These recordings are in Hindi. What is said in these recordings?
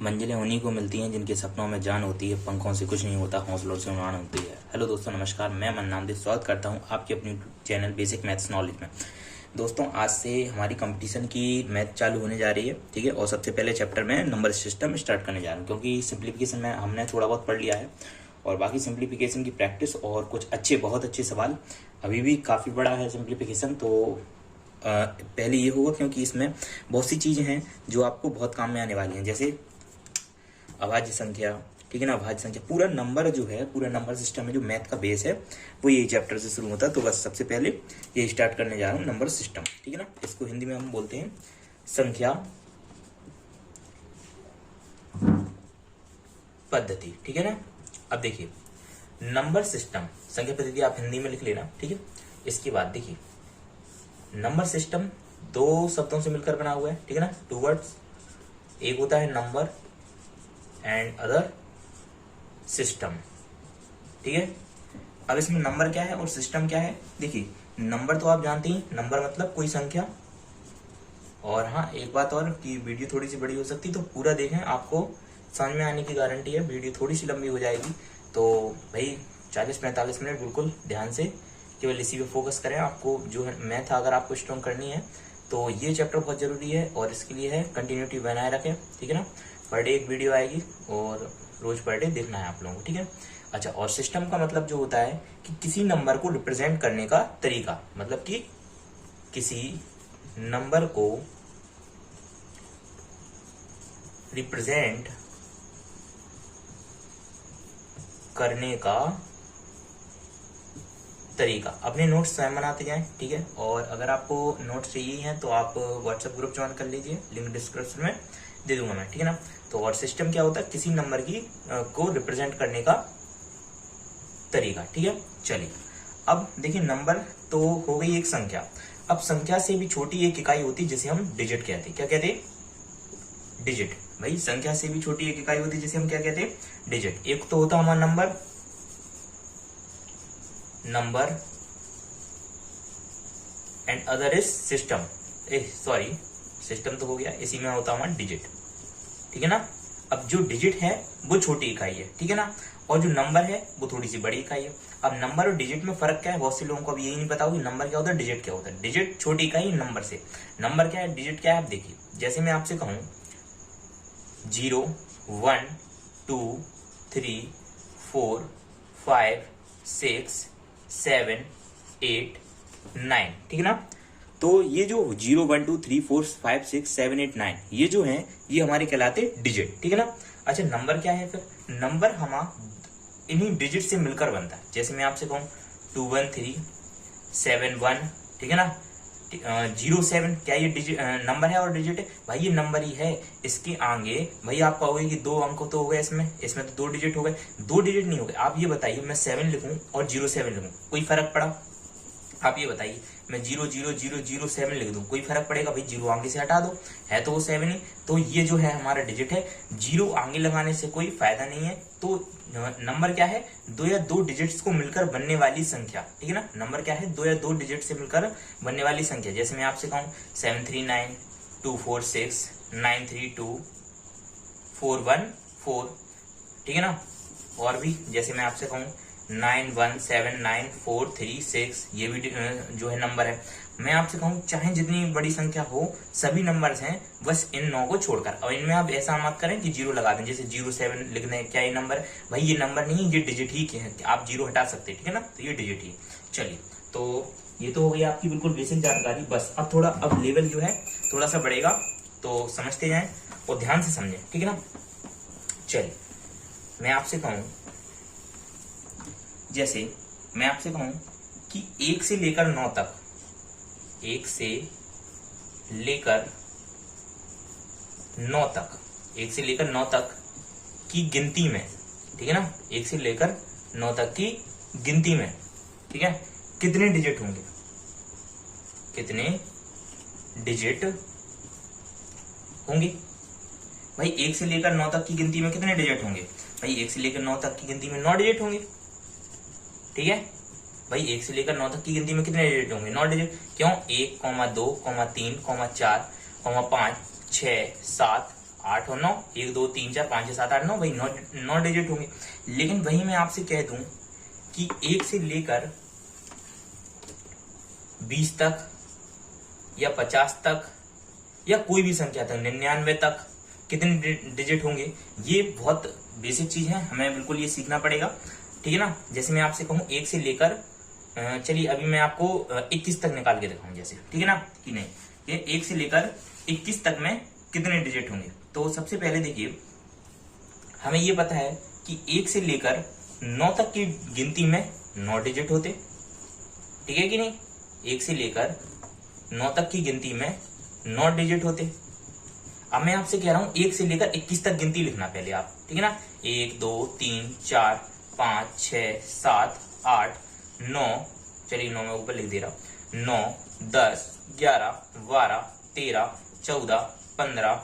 मंजिलें उन्हीं को मिलती हैं जिनके सपनों में जान होती है, पंखों से कुछ नहीं होता, हौसलों से उड़ान होती है। हेलो दोस्तों, नमस्कार। मैं मन्नान देव स्वागत करता हूं आपके अपनी चैनल बेसिक मैथ्स नॉलेज में। दोस्तों, आज से हमारी कंपटीशन की मैथ चालू होने जा रही है, ठीक है। और सबसे पहले चैप्टर में नंबर सिस्टम स्टार्ट करने जा रहा हूँ, क्योंकि सिंप्लीफिकेशन में हमने थोड़ा बहुत पढ़ लिया है और बाकी सिंप्लीफिकेशन की प्रैक्टिस और कुछ बहुत अच्छे सवाल, अभी भी काफ़ी बड़ा है सिंप्लीफिकेशन। तो पहले ये होगा क्योंकि इसमें बहुत सी चीज़ें हैं जो आपको बहुत काम में आने वाली हैं, जैसे अभाज्य संख्या, ठीक है ना। अभाज्य संख्या पूरा नंबर जो है, पूरा नंबर सिस्टम है जो मैथ का बेस है, वो यही चैप्टर से शुरू होता है। तो बस सबसे पहले ये स्टार्ट करने जा रहा हूँ, नंबर सिस्टम, ठीक है ना। इसको हिंदी में हम बोलते हैं संख्या पद्धति, ठीक है ना। अब देखिए, नंबर सिस्टम, संख्या पद्धति आप हिंदी में लिख लेना, ठीक है। इसके बाद देखिए, नंबर सिस्टम दो शब्दों से मिलकर बना हुआ है, ठीक है ना, टू वर्ड्स। एक होता है नंबर एंड अदर सिस्टम, ठीक है। अब इसमें नंबर क्या है और सिस्टम क्या है, देखिए। नंबर तो आप जानते ही, नंबर मतलब कोई संख्या। और हाँ, एक बात और कि वीडियो थोड़ी सी बड़ी हो सकती है, तो पूरा देखें, आपको समझ में आने की गारंटी है। वीडियो थोड़ी सी लंबी हो जाएगी तो भाई 40-45 मिनट बिल्कुल ध्यान से केवल इसी पे फोकस करें। आपको जो है मैथ अगर आपको स्ट्रॉन्ग करनी है तो ये चैप्टर बहुत जरूरी है, और इसके लिए है कंटिन्यूटी बनाए रखें, ठीक है ना। पर डे एक वीडियो आएगी और रोज पर डे देखना है आप लोगों को, ठीक है। अच्छा, और सिस्टम का मतलब जो होता है कि किसी नंबर को रिप्रेजेंट करने का तरीका, मतलब कि किसी नंबर को रिप्रेजेंट करने का तरीका। अपने नोट्स स्वयं बनाते जाएं, ठीक है। और अगर आपको नोट्स चाहिए हैं तो आप व्हाट्सएप ग्रुप ज्वाइन कर लीजिए, लिंक डिस्क्रिप्शन में दे दूंगा मैं, ठीक है ना। तो और सिस्टम क्या होता है, किसी नंबर की को रिप्रेजेंट करने का तरीका, ठीक है। चलिए, अब देखिए, नंबर तो हो गई एक संख्या। अब संख्या से भी छोटी एक इकाई होती है जिसे हम डिजिट कहते हैं। क्या कहते हैं? डिजिट। भाई, संख्या से भी छोटी एक इकाई होती है जिसे हम क्या कहते हैं? डिजिट। एक तो होता है हमारा number and other is system. Sorry, system तो हो गया, इसी में होता हमारा डिजिट, ठीक है ना। अब जो डिजिट है वो छोटी इकाई है, ठीक है ना, और जो नंबर है वो थोड़ी सी बड़ी इकाई है। अब नंबर और डिजिट में फर्क क्या है, बहुत से लोगों को अब यही नहीं पता होगा नंबर क्या होता है, डिजिट क्या होता है। डिजिट छोटी इकाई नंबर से, नंबर क्या है, डिजिट क्या है। आप देखिए, जैसे मैं आपसे कहूं 0, 1, 2, 3, 4, 5, 6, 7, 8, 9, ठीक है ना। तो ये जो 0, 1, 2, 3, 4, 5, 6, 7, 8, 9 ये जो है, ये हमारे कहलाते डिजिट, ठीक है ना। अच्छा, नंबर क्या है फिर? नंबर हमारा इन्हीं डिजिट से मिलकर बनता है। जैसे मैं आपसे कहूं 2, 1, 3, 7, 1, ठीक है ना, 0, 7, क्या ये डिजिट नंबर है और डिजिट है? भाई ये नंबर ही है। इसके आगे भाई आप कहोगे कि 2 अंक तो हो गए, इसमें तो 2 डिजिट हो गए। 2 डिजिट नहीं हो गए। आप ये बताइए, मैं 7 लिखूं और 07 लिखूं, कोई फर्क पड़ा? आप ये बताइए, मैं 00007 लिख दूं, कोई फर्क पड़ेगा? भाई 0 आगे से हटा दो, है तो वो 7 ही। तो ये जो है हमारा डिजिट है, 0 आगे लगाने से कोई फायदा नहीं है। तो नंबर क्या है? 2 या 2 डिजिट्स को मिलकर बनने वाली संख्या, ठीक है ना। नंबर क्या है? 2 या 2 डिजिट से मिलकर बनने वाली संख्या। जैसे मैं आपसे कहूं 7392462932414, ठीक है ना। और भी, जैसे मैं आपसे कहूं 91799436, ये भी जो है नंबर है। मैं आपसे कहूं चाहे जितनी बड़ी संख्या हो, सभी नंबर्स हैं, बस इन 9 को छोड़कर। और इनमें आप ऐसा मत करें कि 0 लगा दें, जैसे 07 लिखने, क्या ये नंबर है? भाई ये नंबर नहीं, ये डिजिट ही है। आप 0 हटा सकते हैं, ठीक है ना, तो ये डिजिट ही। चलिए, तो ये तो हो गई आपकी बिल्कुल बेसिक जानकारी। बस अब लेवल जो है थोड़ा सा बढ़ेगा, तो समझते जाएं और ध्यान से समझें, ठीक है ना। चलिए, मैं आपसे कहूं, जैसे मैं आपसे कहूं कि 1 से लेकर 9 तक, 1 से लेकर 9 तक, 1 से लेकर 9 तक की गिनती में, ठीक है ना, 1 से लेकर 9 तक की गिनती में, ठीक है, कितने डिजिट होंगे? कितने डिजिट होंगे? भाई 1 से लेकर 9 तक की गिनती में कितने डिजिट होंगे? भाई 1 से लेकर 9 तक की गिनती में 9 डिजिट होंगे, ठीक है। भाई 1 से लेकर 9 तक की गिनती में कितने डिजिट होंगे? 9 डिजिट। क्यों? 1, 2, 3, 4, 5, 6, 7, 8 और 9, 1 2 3 4 5 6 7 8 9, वही 9 डिजिट होंगे। लेकिन वही मैं आपसे कह दूं कि 1 से लेकर 20 तक या 50 तक या कोई भी संख्या तक, 99 तक कितने डिजिट होंगे, ये बहुत बेसिक चीज है, हमें बिल्कुल ये सीखना पड़ेगा, ठीक है ना। जैसे मैं आपसे कहूं 1 से लेकर चलिए अभी मैं आपको 21 तक निकाल के दिखाऊं जैसे, ठीक है ना, कि नहीं ये 1 से लेकर 21 तक में कितने डिजिट होंगे। तो सबसे पहले देखिए हमें ये पता है कि 1 से लेकर 9 तक की गिनती में 9 डिजिट होते, ठीक है कि नहीं। 1 से लेकर 9 तक की गिनती में 9 डिजिट होते। अब मैं आपसे कह रहा हूं 1 से लेकर 21 तक गिनती लिखना पहले आप, ठीक है ना। 1 2 3 4 5 6 7 8 9, चलिए 9 मैं ऊपर लिख दे रहा हूं, 9 10 11 12 13 14 15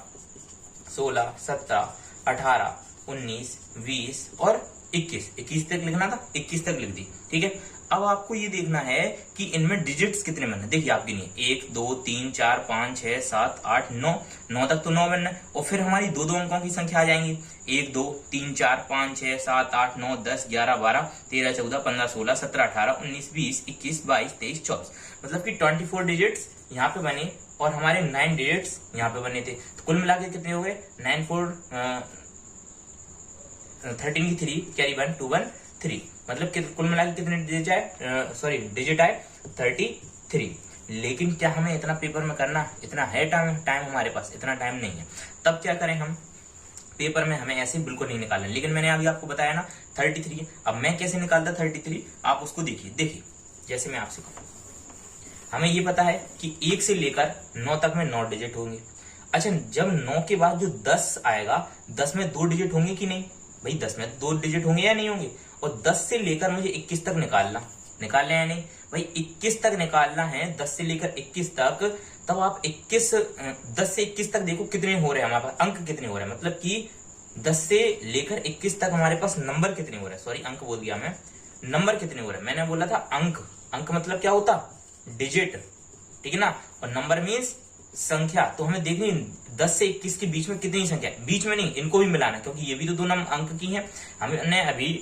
16 17 18 19 20 और 21 तक लिखना था, 21 तक लिख दी, ठीक है। अब आपको ये देखना है कि इनमें डिजिट्स कितने बनने। देखिए आप गिनिए 1 2 3 4 5 6 7 8 9, 9 तक तो 9 बनना है और फिर हमारी दो अंकों की संख्या आ जाएंगी 1 2 3 4 5 6 7 8 9 10 11 12 13 14 15 16 17 18 19 20 21 22 23 24, मतलब कि 24 डिजिट्स यहाँ पे बने और हमारे 9 डिजिट्स यहाँ पे बने थे। तो कुल मिला के कितने हो गए 9 4 13 की 3 कैरी 1 2 1 3, मतलब कुल मिला के कितने डिजिट आए, डिजिट आए 33। लेकिन क्या हमें इतना पेपर में करना, इतना है टाइम हमारे पास, इतना टाइम नहीं है। तब क्या करें हम, पेपर में हमें ऐसे बिल्कुल नहीं निकालना। लेकिन मैंने अभी आपको बताया ना 33, अब मैं कैसे निकालता 33 आप उसको देखिए। जैसे मैं आपसे कहूँ हमें ये पता है कि 1 से लेकर 9 तक में 9 डिजिट होंगे। अच्छा, जब 9 के बाद जो 10 आएगा 10 में 2 डिजिट होंगे कि नहीं, भाई 10 में 2 डिजिट होंगे या नहीं होंगे। और 10 से लेकर मुझे 21 तक निकालना है या नहीं भाई, 21 तक निकालना है 10 से लेकर 21 तक। तब आप 10 से 21 तक देखो कितने हो रहे हैं हमारे पास, अंक कितने हो रहे हैं, मतलब कि 10 से लेकर 21 तक हमारे पास नंबर कितने हो रहे हैं, सॉरी अंक बोल दिया मैं, नंबर कितने हो रहे हैं। मैंने बोला था अंक मतलब क्या होता, डिजिट, ठीक है ना। और नंबर मीन्स संख्या। तो हमें देखनी 10 से 21 के बीच में कितनी संख्या, बीच में नहीं, इनको भी मिलाना, क्योंकि ये भी तो 2 अंक की है। हमने अभी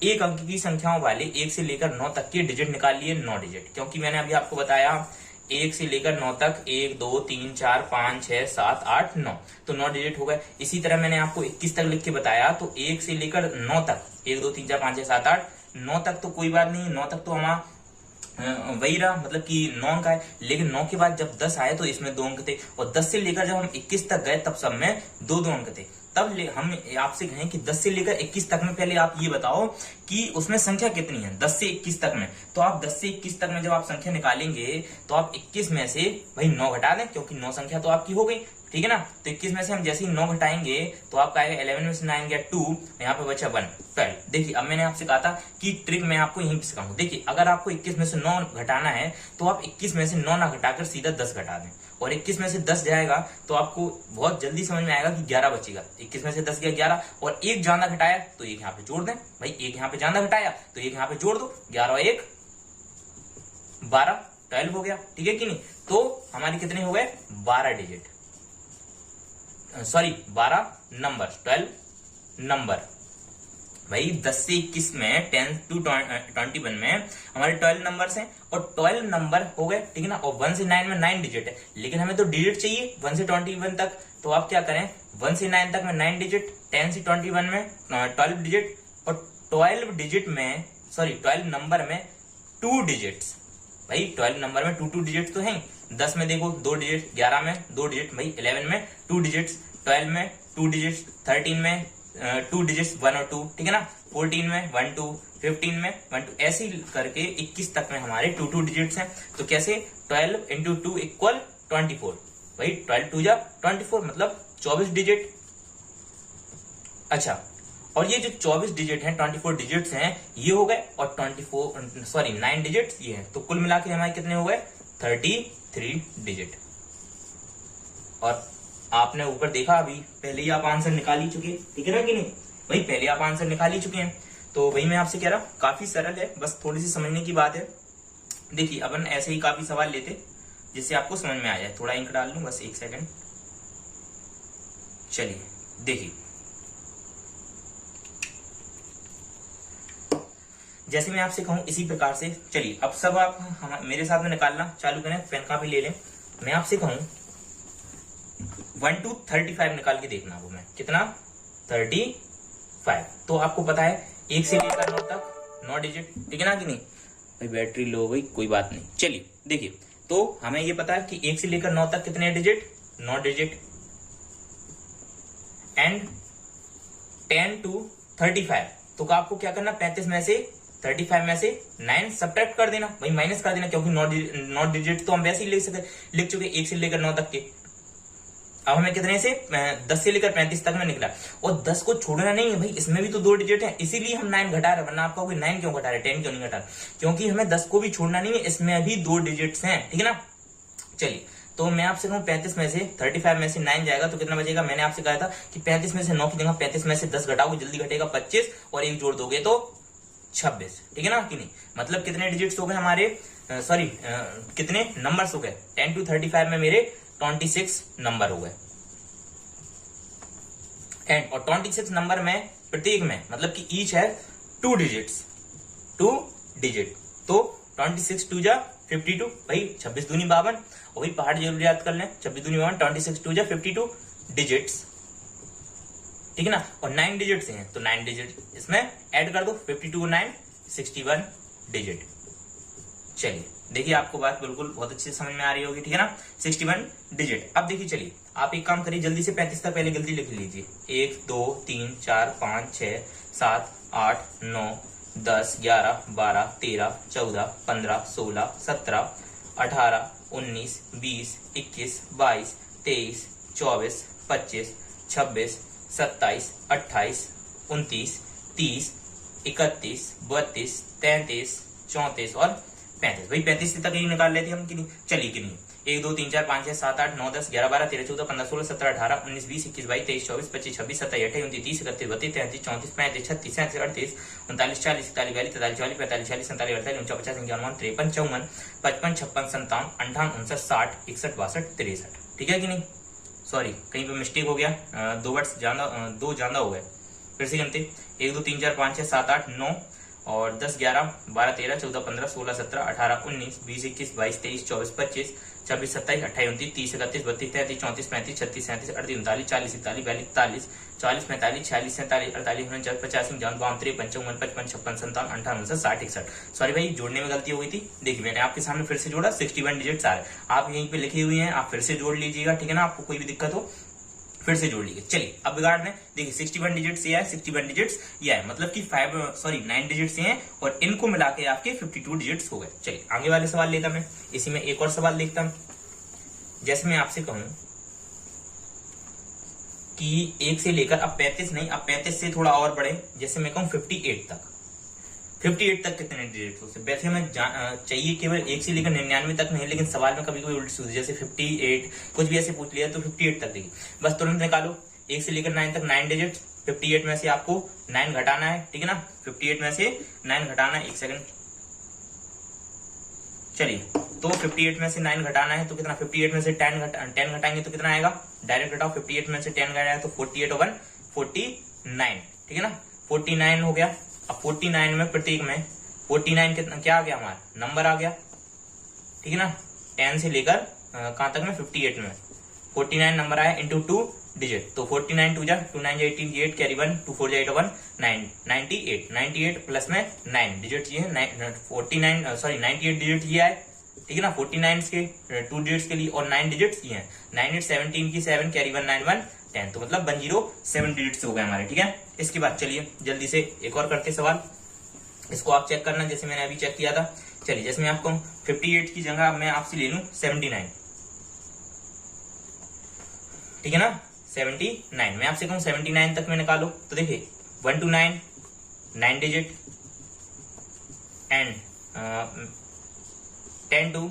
1 अंक की संख्याओं वाले 1 से लेकर 9 तक के डिजिट निकाल लिए, 9 डिजिट, क्योंकि मैंने अभी आपको बताया 1 से लेकर 9 तक 1 2 3 4 5 6 7 8 9, तो 9 डिजिट हो गए। इसी तरह मैंने आपको 21 तक लिख के बताया, तो 1 से लेकर 9 तक 1 2 3 4 5 6 7 8 9 तक तो कोई बात नहीं, 9 तक तो हमारा वही रहा, मतलब कि 9 अंक आए। लेकिन 9 के बाद जब 10 आए तो इसमें 2 अंक थे, और 10 से लेकर जब हम 21 तक गए तब सब में 2 अंक थे। तब हम आपसे कहें कि 10 से लेकर 21 तक में पहले आप ये बताओ कि उसमें संख्या कितनी है 10 से 21 तक में। तो आप 10 से 21 तक में जब आप संख्या निकालेंगे तो आप 21 में से भाई 9 घटा दें, क्योंकि 9 संख्या तो आपकी हो गई, ठीक है ना। तो 21 में से हम जैसे ही 9 घटाएंगे तो आपका आएगा 11 में से 9 गया 2, यहाँ पे बचा 1 12। देखिए अब मैंने आपसे कहा था कि ट्रिक मैं आपको यहीं पे सिखाऊंगा। देखिए अगर आपको 21 में से 9 घटाना है तो आप 21 में से 9 ना घटाकर सीधा 10 घटा दें, और 21 में से 10 जाएगा तो आपको बहुत जल्दी समझ में आएगा कि 11 बचेगा। 21 में से 10 गया 11, और 1 ज्यादा घटाया तो 1 यहाँ पे जोड़ दें, भाई 1 यहाँ पे ज्यादा घटाया तो 1 यहाँ पे जोड़ दो, 11 और 1 12 12 हो गया, ठीक है कि नहीं। तो हमारे कितने हो गए 12 डिजिट, सॉरी 12 नंबर, 12 नंबर। भाई 10 से 21 में 10 to 21 में हमारे 12 नंबर्स हैं, और 12 नंबर हो गए, ठीक है ना। और 1 से 9 में 9 डिजिट है, लेकिन हमें तो डिजिट चाहिए 1 से 21 तक। तो आप क्या करें 1 से 9 तक में 9 डिजिट, 10 से 21 में 12 डिजिट, और 12 डिजिट में सॉरी 12 नंबर में 2 डिजिट्स। भाई 12 नंबर में 2 डिजिट तो हैं। 10 में देखो 2 डिजिट, 11 में 2 डिजिट, भाई 11 में 2 डिजिट्स, 12 में 2 डिजिट्स, 13 में 2 डिजिट्स 1 और 2, ठीक है ना। 14 में 1 2, 15 में 1 2, ऐसे ही करके 21 तक में हमारे 2 डिजिट्स हैं। तो कैसे 12 इंटू 2 इक्वल 24, भाई 12 2 जा 24, मतलब 24 डिजिट। अच्छा, और ये जो 24 डिजिट हैं 24 डिजिट्स हैं ये हो गए, और 9 डिजिट्स ये हैं। तो कुल मिला के हमारे कितने हो गए 33 डिजिट। और आपने ऊपर देखा अभी पहले ही आप आंसर निकाल ही चुके, ठीक है ना कि नहीं भाई, पहले आप आंसर निकाल ही चुके हैं। तो वही मैं आपसे कह रहा हूं काफी सरल है, बस थोड़ी सी समझने की बात है। देखिए अपन ऐसे ही काफी सवाल लेते जिससे आपको समझ में आ जाए। थोड़ा इंक डाल लूं बस 1 सेकंड। चलिए देखिए, जैसे मैं आपसे कहूं इसी प्रकार से चलिए अब सब आप मेरे साथ में निकालना चालू करें, पेन कापी ले लें। मैं आपसे कहूं 1 to 35 निकाल के देखना, वो मैं कितना 35, तो आपको पता है 1 से लेकर 9 तक 9 डिजिट, ठीक है ना कि नहीं। भाई बैटरी लो गई, कोई बात नहीं। चलिए देखिए, तो हमें ये पता है कि 1 से लेकर 9 तक कितने डिजिट, 9 डिजिट, एंड 10 to 35, तो आपको क्या करना, 35 में से 35 में से 9 सब्ट्रैक्ट कर देना, भाई माइनस कर देना, क्योंकि 9 डिजिट तो हम वैसे ही लिख चुके 1 से लेकर 9 तक के। अब हमें कितने से 10 से लेकर 35 तक में निकला, और 10 को छोड़ना नहीं है भाई, इसमें भी तो 2 डिजिट है, इसीलिए हम 9 घटा रहे हैं। वरना आप कहोगे 9 क्यों घटा रहे, 10 क्यों नहीं घटा रहे, क्योंकि हमें 10 को भी छोड़ना नहीं है, इसमें भी 2 डिजिट्स हैं, ठीक है ना। चलिए, तो मैं आपसे कहूं 35 में से 35 में से 9 जाएगा तो कितना बचेगा। मैंने आपसे कहा था कि 35 में से 9 की जगह 35 में से 10 घटाओगे, जल्दी घटेगा 25, और 1 जोड़ दोगे तो 26, ठीक है ना कि नहीं। मतलब कितने डिजिट्स हो गए हमारे, सॉरी कितने नंबर्स हो गए, 10 to 35 में मेरे 26 नंबर हो गए, एंड और 26 नंबर में प्रत्येक में मतलब कि ईच है 2 डिजिट्स, 2 डिजिट, तो 26 2 जा 52, भाई 26 दूनी 52, और भाई पहाड़ जरूर याद कर लें, 26 दूनी 52, 26 2 जा 52 डिजिट्स, ठीक है ना। और 9 डिजिट्स हैं तो 9 डिजिट इसमें ऐड कर दो, 52 को 9 61 डिजिट। चलिए देखिए, आपको बात बिल्कुल बहुत अच्छी समझ में आ रही होगी, ठीक है ना, 61 डिजिट। अब देखिए, चलिए आप एक काम करिए, जल्दी से 35 तक पहले जल्दी लिख लीजिए, 1 2 3 4 5 6 7 8 9 10 11 12 13 14 15 16 17 18 19 20 21 22 23 24 25 26 27 28 29 30 31 32 33 34 और 35, भाई 35 तक ही निकाल लेते हम कि नहीं। चलिए कि नहीं, 1 2 3 4 5 6 7 8 9 10 11 12 13 14 15 16 17 18 19 20 21 22 23 24 25 26 27 28 29 30 31 32 33 34 35 36 37 38 39 40 41 42 43 44 45 46 47 48 49 50 51 53 54 55 56 57 58 59 60 61 62 63, ठीक है कि नहीं। सॉरी कहीं पे मिस्टेक हो गया, 2 वर्ड्स ज्यादा, 2 ज्यादा हो गए, फिर से गिनते 1 2 3 4 5 6 7 8 9 और 10 11 12 13 14 15 16 17 18 19 20 21 22 23 24 25 26 27 28 29 30 31 32 33 34 35 36 37 38 39 40 41 42 43 44 45 46 47 48 49 50 51 52 53 55 55 56 57 58 59 60 61। सॉरी भाई जोड़ने में गलती हो गई थी, देखिए मैंने आपके सामने फिर से जोड़ा, 61 डिजिट्स आ रहे, आप यहीं पे लिखे हुए हैं, आप फिर से जोड़ लीजिएगा, ठीक है ना। आपको कोई भी दिक्कत हो फिर से जोड़ लीजिए। चलिए अब बिगाड़ में देखिए 61 डिजिट्स ये है, 61 डिजिट्स ये है, मतलब कि 9 डिजिट्स ये हैं, और इनको मिला के आपके 52 डिजिट्स हो गए। चलिए आगे वाले सवाल लेता मैं, इसी में एक और सवाल देखता हूं। जैसे मैं आपसे कहूं कि 1 से लेकर, अब 35 नहीं, अब 35 से थोड़ा और बढ़े, जैसे मैं कहूं 58 तक, 58 तक कितने डिजिट हो सकते। वैसे हमें चाहिए केवल 1 से लेकर 99 तक नहीं, लेकिन सवाल में कभी कभी उल्टी सूझ, जैसे 58 कुछ भी ऐसे पूछ लिया तो 58 तक देखिए, बस तुरंत निकालो 1 से लेकर 9 तक 9 डिजिट, 58 में से आपको 9 घटाना है, ठीक है ना। 58 में से 9 घटाना है, 1 सेकंड, चलिए तो 58 में से 9 घटाना है तो कितना, 58 में से 10 घटाएंगे तो कितना आएगा, डायरेक्ट घटाओ, 58 में से 10 घटाया तो 48 और 1 49, ठीक है ना, 49 हो गया। अब 49 में प्रत्येक में 49 कितना क्या आ गया, हमारा नंबर आ गया, ठीक है ना। 10 से लेकर कहां तक में 58 में 49 नंबर आया इंटू 2 डिजिट, तो 49 2 जा 2 9 जा 18 8 कैरी 1 2 4 जा 8 1 9 98 प्लस में 9 डिजिट ये है, 49 सॉरी 98 डिजिट ये है, ठीक है ना। 49 के 2 डिजिट्स के लिए और 9 डिजिट्स ये हैं, 9 8 17 की 7 कैरी 1 9 1 10, तो मतलब 107 डिजिट्स हो गए हमारे, ठीक है। इसके बाद चलिए जल्दी से एक और करते सवाल, इसको आप चेक करना जैसे मैंने अभी चेक किया था। चलिए जैसे मैं आपको 58 की जगह मैं आपसे ले लूं 79, ठीक है ना, 79 मैं आपसे कहूं 79 तक में निकालो, तो देखिए 1 to 9 9 डिजिट एंड 10 to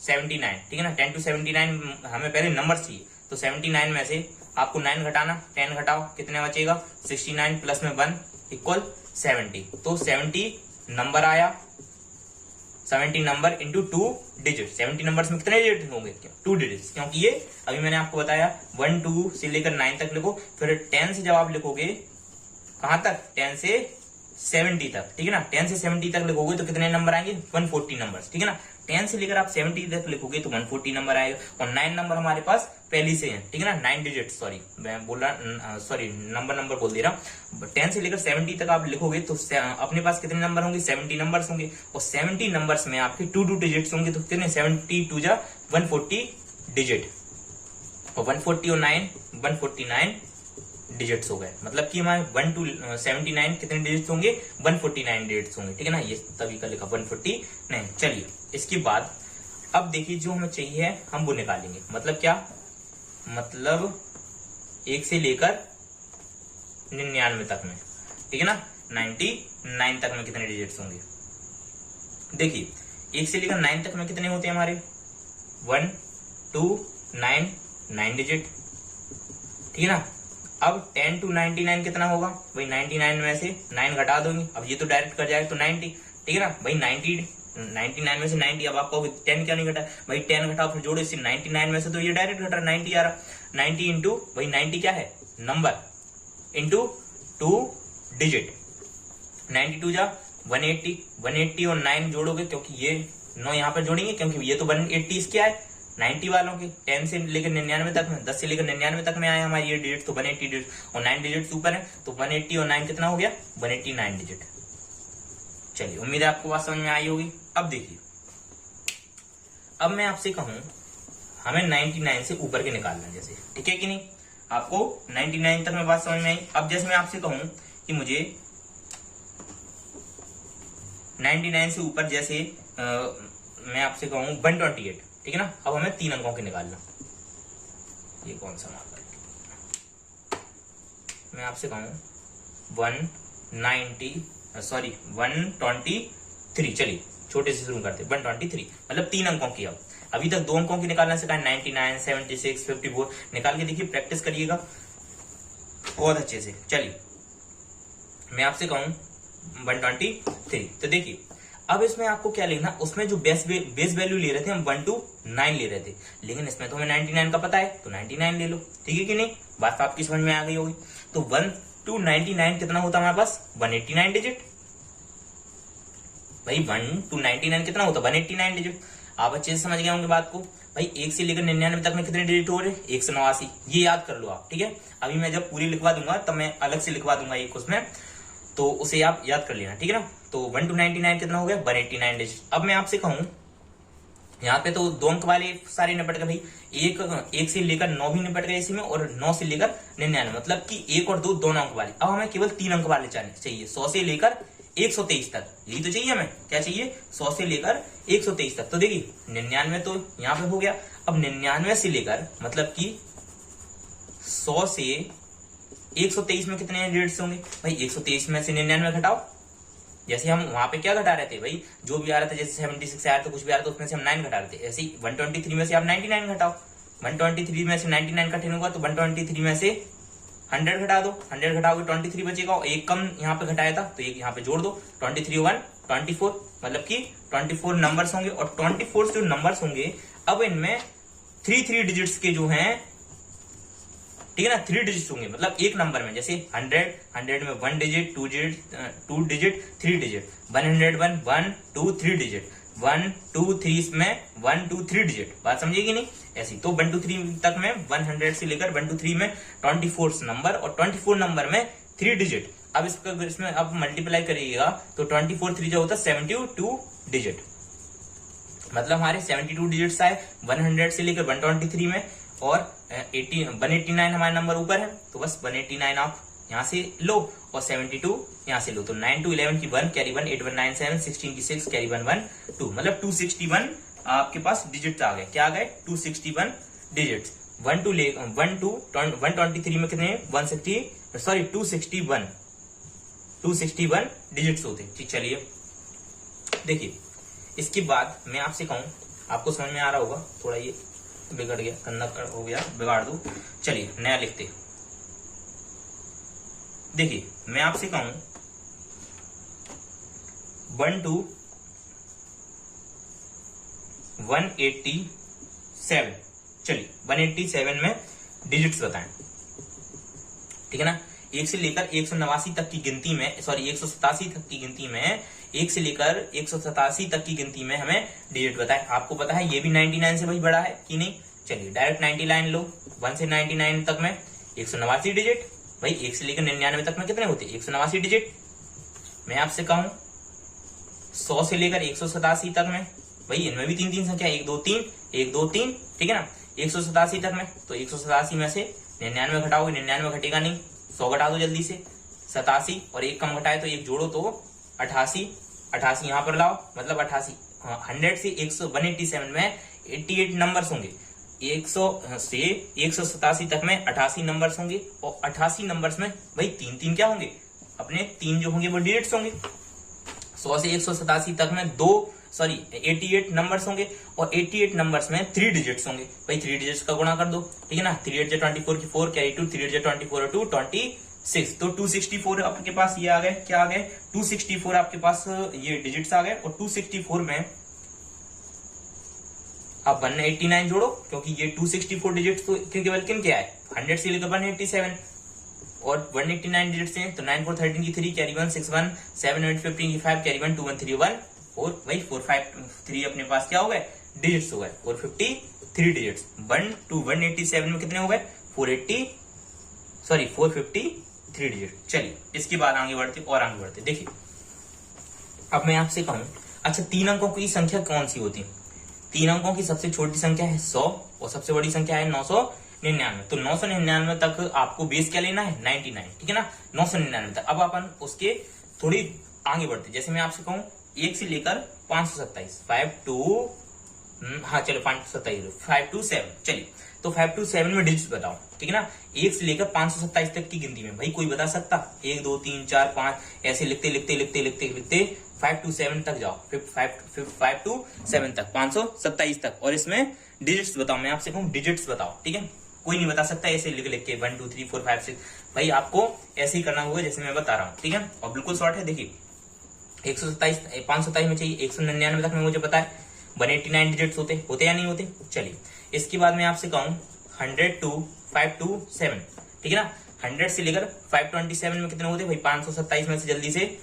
79, ठीक है ना। 10 to 79 हमें पहले नंबर चाहिए, तो 79 में से आपको 9 घटाना, 10 घटाओ कितने बचेगा, 69 प्लस में 1 इक्वल 70, तो 70 नंबर आया, 70 नंबर इंटू 2 डिजिट। 70 नंबर्स में कितने डिजिट होंगे? 2 डिजिट, क्योंकि ये अभी मैंने आपको बताया 1 2 से लेकर 9 तक लिखो, फिर 10 से जब आप लिखोगे कहां तक? 10 से 70 तक, ठीक है ना। 10 से 70 तक लिखोगे तो कितने नंबर आएंगे? 140 नंबर्स, ठीक है ना। 10 से लेकर आप 70 तक लिखोगे तो 140 नंबर आएगा, और 9 नंबर हमारे पास पहले से हैं, ठीक है ना। 9 डिजिट, सॉरी मैं बोल रहा, सॉरी नंबर बोल दे रहा हूँ। 10 से लेकर 70 तक आप लिखोगे तो अपने पास कितने नंबर होंगे? 70 नंबर्स होंगे, और 70 नंबर्स में आपके 2 डिजिट्स होंगे, तो कितने? 70 2 जा 140 डिजिट, और 140 और 9 149 डिजिट्स हो गए। मतलब कि हमारे 1 to 79 कितने डिजिट्स होंगे? 149 डिजिट्स होंगे, ठीक है ना। ये तभी का लिखा 149। चलिए इसके बाद अब देखिए जो हमें चाहिए है हम वो निकालेंगे। मतलब क्या? मतलब 1 से लेकर 99 तक में, ठीक है ना। 99 तक में कितने डिजिट्स होंगे? देखिए 1 से लेकर 9 तक में कितने होते हैं हमारे? 1 2 9 9 डिजिट, ठीक है ना। अब 10 to 99 कितना होगा? भाई 99 में से 9 घटा दोगे, अब ये तो डायरेक्ट कर जाएगा तो 90, ठीक है ना। भाई 99 में से 90, अब आप कहोगे 10 क्या नहीं घटा? भाई 10 घटाओ फिर जोड़ो, इससे 99 में से तो ये डायरेक्ट घटा 90 आ रहा। 90 इंटू, भाई 90 क्या है? Number, into 2 digit. 92 जा 180, 180 और 9 जोड़ोगे, क्योंकि ये 9 यहाँ पर जोड़ेंगे क्योंकि ये तो 180 इसके आए 90 वालों के। 10 से लेकर 99 तक में, 10 से लेकर 99 तक में आए हमारे ये डिजिट, तो 180 डिजिट, और 9 डिजिट ऊपर है, तो 180 और 9 कितना हो गया? 189 डिजिट। चलिए उम्मीद है आपको बात समझ में आई होगी। अब देखिए, अब मैं आपसे कहूं हमें 99 से ऊपर के निकालना है जैसे, ठीक है कि नहीं? आपको 99 तक में बात समझ में आई। अब जैसे मैं आपसे कहूं कि मुझे 99 से ऊपर, जैसे मैं आपसे कहूं 128, ठीक है ना। अब हमें 3 अंकों के निकालना। ये कौन सा मार्कर है? मैं आपसे कहूं 123, चलिए छोटे से शुरू करते हैं। 123 मतलब 3 अंकों की। अब अभी तक 2 अंकों की निकालना सिखाया, 99 76 54 निकाल के देखिए, प्रैक्टिस करिएगा बहुत अच्छे से। चलिए मैं आपसे कहूं 123, तो देखिए अब इसमें आपको क्या लिखना, उसमें जो बेस वैल्यू ले रहे थे हम 1 to 9 ले रहे थे, लेकिन इसमें तो हमें 99 का पता है, तो 99 ले लो, ठीक है कि नहीं? बात तो आपकी समझ में आ गई होगी। तो 1 to 99 कितना होता है हमारे पास? 189 डिजिट। भाई 1 to 99 कितना होता है? 189 डिजिट। आप अच्छे से समझ गए होंगे बात को। भाई 1 से लेकर 99 तक में कितने डिजिट हो रहे? 189, ये याद कर लो आप, ठीक है। अभी मैं जब पूरी लिखवा दूंगा तब मैं अलग से लिखवा दूंगा एक उसमें, तो उसे आप याद कर लेना, ठीक है ना। तो 1 to 99 कितना हो गया? 189 डिजिट। अब मैं आपसे कहूं यहाँ पे तो 2 अंक वाले सारे निपट गए भाई, एक से लेकर 9 भी निपट गए इसी में, और 9 से लेकर 99, मतलब कि 1 और 2 दोनों अंक वाले। अब हमें केवल 3 अंक वाले चाहिए, 100 से लेकर 123 तक, यही तो चाहिए हमें। क्या चाहिए? 100 से लेकर 123 तक। तो देखिए 99 तो यहाँ पे हो गया। अब 99 से लेकर, मतलब कि 100 से 123 में कितने डिजिट्स होंगे? भाई 123 में से 99 घटाओ, जैसे हम वहां पे क्या घटा रहे थे भाई, जो भी आ रहा था, जैसे 76 आ रहा था, कुछ भी आ रहा था, उसमें से हम 9 घटा रहे थे। ऐसे ही 123 में से आप 99 घटाओ, 123 में से 99 कठिन होगा, तो 123 में से 100 घटा दो, 100 घटाओगे 23 बचेगा, और एक कम यहाँ पे घटाया था तो एक यहाँ पे जोड़ दो, 23 1 24, मतलब कि 24 नंबर्स होंगे। और 24 जो नंबर्स होंगे, अब इनमें 3 डिजिट्स के जो हैं, ठीक है ना, 3 डिजिट होंगे, मतलब एक नंबर में, जैसे 100 में 1 डिजिट, 2 डिजिट 3 डिजिट, 101 1 2 3 डिजिट, 1 2 3 में 1 2 3 डिजिट। बात समझिएगी नहीं? ऐसी तो 1 2 3 तक में 100 से लेकर 1 2 3 में 24 नंबर, और 24 नंबर में 3 डिजिट। अब इसमें अब मल्टीप्लाई करिएगा तो 24 3 जो होता है 72 डिजिट, मतलब हमारे 72 डिजिट्स आए 100 से लेकर 123 में, और 189 हमारा नंबर ऊपर है, तो बस 189 आप यहाँ से लो, और 72 यहाँ से लो, तो 9 to 11 की 1 कैरी 1, 8 1 9 7, 16 की 6 कैरी 1 1 2, मतलब 261 आपके पास डिजिट आ गए। क्या आ गए? 261 डिजिट्स। 1 to 123 में कितने? 261 डिजिट्स होते हैं। ठीक, चलिए देखिए इसके बाद मैं आपसे कहूं, आपको समझ में आ रहा होगा, थोड़ा ये बिगड़ गया, गंदा हो गया, बिगाड़ दो। चलिए नया लिखते। देखिए मैं आपसे कहूं 1 to 187। चलिए 187 में डिजिट्स बताएं, ठीक है ना। 1 से लेकर 189 तक की गिनती में, सॉरी 187 तक की गिनती में, 1 से लेकर 187 तक की गिनती में हमें डिजिट बताएं। आपको पता है ये भी 99 से भाई बड़ा है कि नहीं। चलिए डायरेक्ट 99 लो। 1 से 99 तक में 189 डिजिट। भाई 1 से लेकर 99 तक में कितने होते हैं? 189 डिजिट। मैं आपसे कहूं 100 से लेकर 187 तक में, भाई इनमें भी 3 3 संख्या, 1 2 3 1 2 3, ठीक है ना। 187 तक में तो 187 में से 99 घटाओगे, 99 घटेगा नहीं, 100 घटा दो जल्दी से। 87 और 1 कम घटाए तो 1 जोड़ो तो 88। 88 यहां पर लाओ, मतलब 88। 100 से 187 में 88 नंबर्स होंगे। 100 से 187 तक में 88 नंबर्स होंगे, और 88 नंबर्स में भाई 3 3 क्या होंगे? अपने 3 जो होंगे वो डिजिट्स होंगे। 100 से 187 तक में 88 नंबर्स होंगे, और 88 नंबर्स में 3 डिजिट्स होंगे। भाई 3 डिजिट्स का गुणा कर दो, ठीक है ना। 3 8 24 की 4 कैरी 2, 3 8 24 2 26, तो 264 आपके पास ये आ गए, क्या आ गए? 264 आपके पास ये डिजिट्स आ गए। और 264 में आप 189 जोड़ो, क्योंकि ये 264 डिजिट्स तो केवल किन क्या है? 100 से लेकर 187, और 189 डिजिट्स हैं तो 9 4 13 की 3 कैरी 1 6 1 7 8 15 की 5 कैरी 1 2 1 3 1 4, भाई 4 5 3 अपने पास क्या हो गए? डिजिट्स हो गए। 453 डिजिट्स। 1 to 187 में कितने हो गए? 453 डिजिट। चलिए इसके बाद आगे बढ़ते। देखिए अब मैं आपसे कहूं, अच्छा 3 अंकों की संख्या कौन सी होती है? 3 अंकों की सबसे छोटी संख्या है 100 और सबसे बड़ी संख्या है 999। तो 999 तक आपको बेस क्या लेना है? 99, ठीक है ना। 999 तक। अब अपन उसके थोड़ी आगे बढ़ते। जैसे मैं आपसे कहूं 1 से लेकर 527, 5 to 7। चलिए तो 5 to 7 में डिजिट्स बताओ, ठीक है ना। 1 से लेकर 527 तक की गिनती में भाई कोई बता सकता? 1 2 3 4 5 ऐसे लिखते 5 to 7 तक जाओ। 5 to 7 तक, 527 तक, और इसमें डिजिट्स बताओ। मैं आपसे कहूं डिजिट्स बताओ, ठीक है। कोई नहीं बता सकता ऐसे लिख के 1 2 3 4 5 6। भाई आपको ऐसे ही करना होगा जैसे मैं बता रहा हूँ, ठीक है। और बिल्कुल शॉर्ट है। देखिए 527 में चाहिए, 199 तक में मुझे पता है 189 डिजिट्स होते या नहीं होते। चलिए इसके बाद मैं आपसे कहूं 100 to 527, ठीक है ना। 100 से लेकर 527 में कितने होते? भाई 527 में से जल्दी से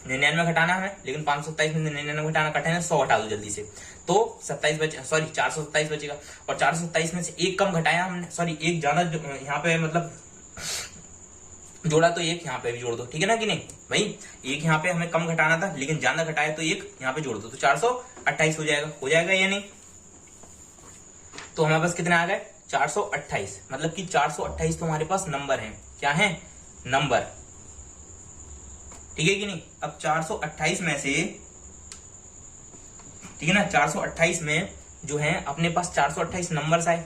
99 घटाना है, लेकिन 527 में 99 घटाना कठिन है, 100 घटा दो जल्दी से, तो 427 बचेगा। और 427 में से 1 कम घटाया हमने, सॉरी 1 ज्यादा यहाँ पे मतलब जोड़ा, तो 1 यहाँ पे भी जोड़ दो, ठीक है ना कि नहीं। भाई 1 यहाँ पे हमें कम घटाना था, लेकिन ज्यादा घटाया तो 1 यहाँ पे जोड़ दो, तो 428 हो जाएगा या नहीं। तो हमारे पास कितने आ गए? 428। मतलब कि 428 तो हमारे पास नंबर है। क्या है? नंबर, ठीक है कि नहीं। अब 428 में से, ठीक है ना, 428 में जो है अपने पास 428 नंबर्स आए।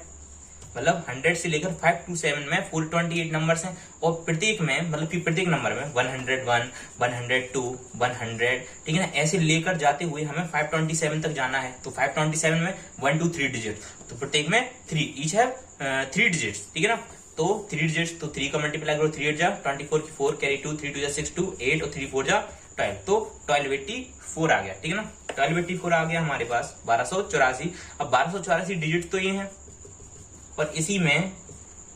मतलब 100 से लेकर 5 to 7 में 428 नंबर्स हैं, और प्रत्येक में मतलब कि प्रत्येक नंबर में 101 102 100, ठीक है ना, ऐसे लेकर जाते हुए हमें 527 तक जाना है। तो 527 में 1 2 3 डिजिट, तो प्रत्येक में 3 ईच है 3 डिजिट्स, ठीक है ना। तो 3 डिजिट्स, तो 3 का मल्टीप्लाई करो, 3 8 जा 24 की 4 कैरी 2, 3 2 जा 6 2 8, और 3 4 जा 12, तो 1284 आ गया, ठीक है ना। 1284 आ गया हमारे पास। 1284। अब 1284 डिजिट तो ये हैं, और इसी में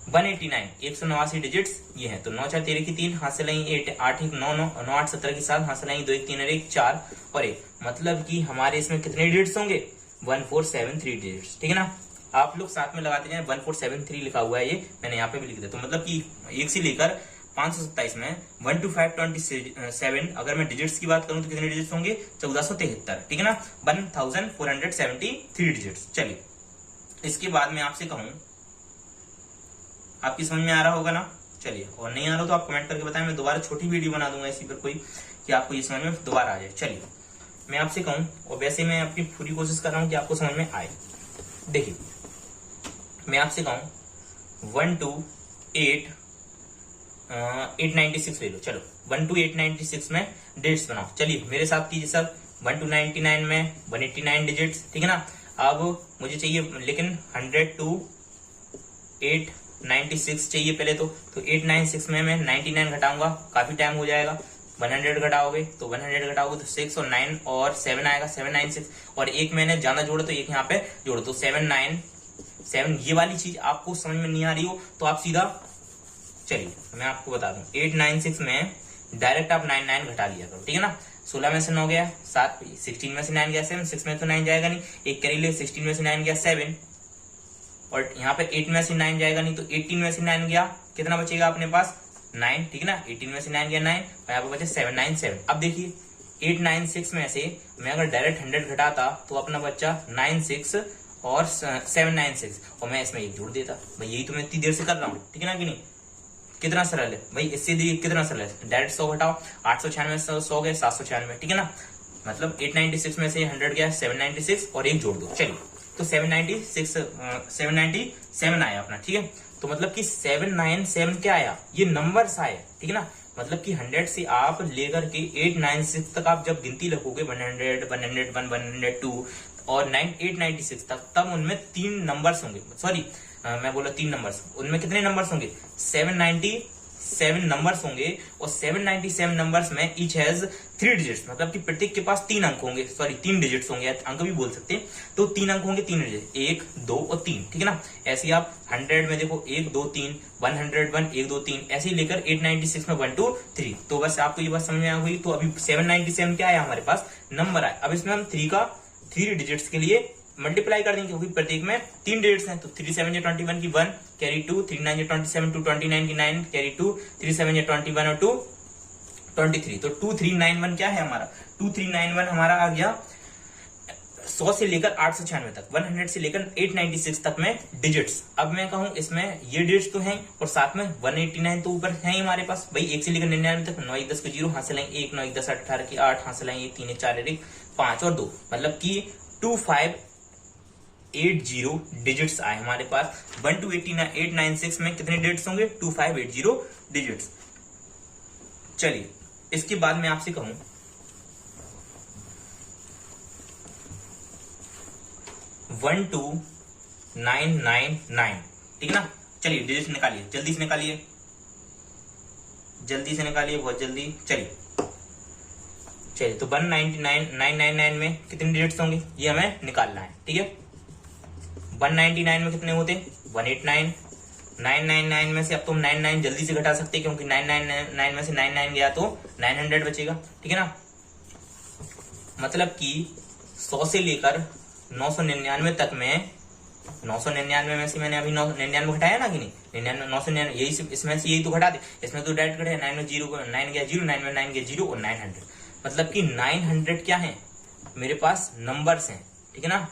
189 189 डिजिट्स ये हैं। तो 9 4 13 की 3, हाथ से लाएंगे 8 1 9 9 9 8 17 की 7, हाथ से लाएंगे 2 1 3 और 1 4 और 1। मतलब कि हमारे इसमें कितने डिजिट्स होंगे? 1473 डिजिट्स, ठीक है ना। आप लोग साथ में लगाते जाए, 1473 लिखा हुआ है, ये मैंने यहाँ पे भी लिख दिया। तो मतलब कि 1 से लेकर 527 में 1 to 527 अगर मैं डिजिट्स की बात करूं तो कितने डिजिट्स होंगे? 1473, ठीक है ना। 1473 डिजिट्स। चलिए इसके बाद मैं आपसे कहूं, आपकी समझ में आ रहा होगा ना। चलिए, और नहीं आ रहा तो आप कमेंट करके बताएं, मैं दोबारा छोटी वीडियो बना दूंगा इसी पर कोई, कि आपको ये समझ में दोबारा आ जाए। चलिए मैं आपसे कहूं, और वैसे मैं अपनी पूरी कोशिश कर रहा हूं कि आपको समझ में आए। देखिए मैं आपसे कहूं 1 to 896 ले लो। चलो 1 to 896 में डिजिट्स बनाओ। चलिए मेरे साथ कीजिए सब। 1 to 99 में 189 डिजिट्स, ठीक है ना। अब मुझे चाहिए लेकिन 100 to 896 चाहिए पहले तो 896 में मैं 99 घटाऊंगा, काफी टाइम हो जाएगा। 100 घटाओगे तो 100 घटाओगे तो 6 और 9 और 7 आएगा, 796। और एक मैंने ज्यादा जोड़ा तो एक यहाँ पे जोड़ो तो 797। ये वाली चीज आपको समझ में नहीं आ रही हो तो आप सीधा, चलिए मैं आपको बता दूं, 896 में डायरेक्ट आप 99 घटा लिया करो, ठीक है ना। 16 में से 9 गया 7, 16 में से 9 गया 7, 6 में तो 9 जाएगा नहीं, एक कैरी ले, 16 में से 9 गया 7, और यहाँ पे 8 में से 9 जाएगा नहीं तो 18 में से 9 गया, कितना बचेगा अपने पास 9, ठीक है ना। 18 में से 9 गया 9 और यहाँ पे बचे 797। अब देखिए 896 में से मैं अगर डायरेक्ट 100 घटाता तो अपना बच्चा 96 और 796, और मैं इसमें एक जोड़ देता। भाई यही तो मैं इतनी देर से कर रहा हूँ, ठीक है ना कि नहीं। कितना सरल है भाई, इससे कितना सरल है, डायरेक्ट 100 घटाओ, 896 से 100 गए 796, ठीक है ना। मतलब 896 में से 100 गया 796 और एक जोड़ दो, चलिए तो 797 आया अपना, ठीक है। तो मतलब कि 797 क्या आया, ये नंबर्स आए, ठीक है ना। मतलब कि 100 से आप लेकर के 896 तक आप जब गिनती रखोगे 100, 101, 102 और 896 तक, तब उनमें 3 नंबर्स होंगे, सॉरी मैं बोला 3 नंबर्स, उनमें कितने नंबर्स होंगे 797 नंबर्स होंगे, और 797 नंबर्स में ईच हैज 3 डिजिट्स, मतलब कि प्रत्येक के पास 3 अंक होंगे, सॉरी 3 डिजिट्स होंगे, अंक भी बोल सकते हैं। तो 3 अंक होंगे, 3 डिजिट, 1 2 और 3, ठीक है ना। ऐसे ही आप 100 में देखो 1 2 3, 101 1 2 3, ऐसे ही लेकर 896 में 1 2 3। तो बस आपको ये बात समझ में आ गई। तो अभी 797 क्या आया हमारे पास, नंबर आया। अब इसमें हम 3 डिजिट्स के लिए मल्टीप्लाई कर देंगे, क्योंकि प्रत्येक में 3 डिजिट्स हैं। तो 3 7 21 की 1 कैरी 2, 3 9 27 2 29 की 9 कैरी 2, 3 7 21 और 2 23। तो 2391 क्या है हमारा, 2391 हमारा आ गया 100 से लेकर 896 तक, 100 से लेकर 896 तक में डिजिट्स। अब मैं कहूं इसमें ये डिजिट्स तो हैं और साथ में 189 तो ऊपर है ही हमारे पास भाई। 1 से लेकर 99 तक 9 1 10 के 0 हासिल आएंगे, 1 9 1 10 18 की 8 हासिल आएंगे, 3 1 4 1 5 और 2, मतलब कि 2580 डिजिट्स आए हमारे पास। 1 to 896 में कितने डिजिट्स होंगे, 2580 डिजिट्स। चलिए इसके बाद मैं आपसे कहूं 12999, ठीक है ना। चलिए डिजिट्स निकालिए, जल्दी से निकालिए, जल्दी से निकालिए, बहुत जल्दी। चलिए तो 199,999 में कितने डिजिट्स होंगे ये हमें निकालना है, ठीक है। 199 में कितने होते, 189, 999 में से अब तुम 99 जल्दी से घटा सकते हैं, क्योंकि 999 में से 99 गया तो 900 बचेगा, ठीक है ना। मतलब कि 100 से लेकर 999 तक में, 999 में से मैंने अभी 99 घटाया ना कि नहीं, 99 999 यही, इसमें से यही तो घटा दे, इसमें तो डायरेक्ट घटे, 9 में 0 9 गया 0, 9 में 9 गया 0 और 900, मतलब कि 900 क्या है मेरे पास, नंबर्स हैं, ठीक है ना,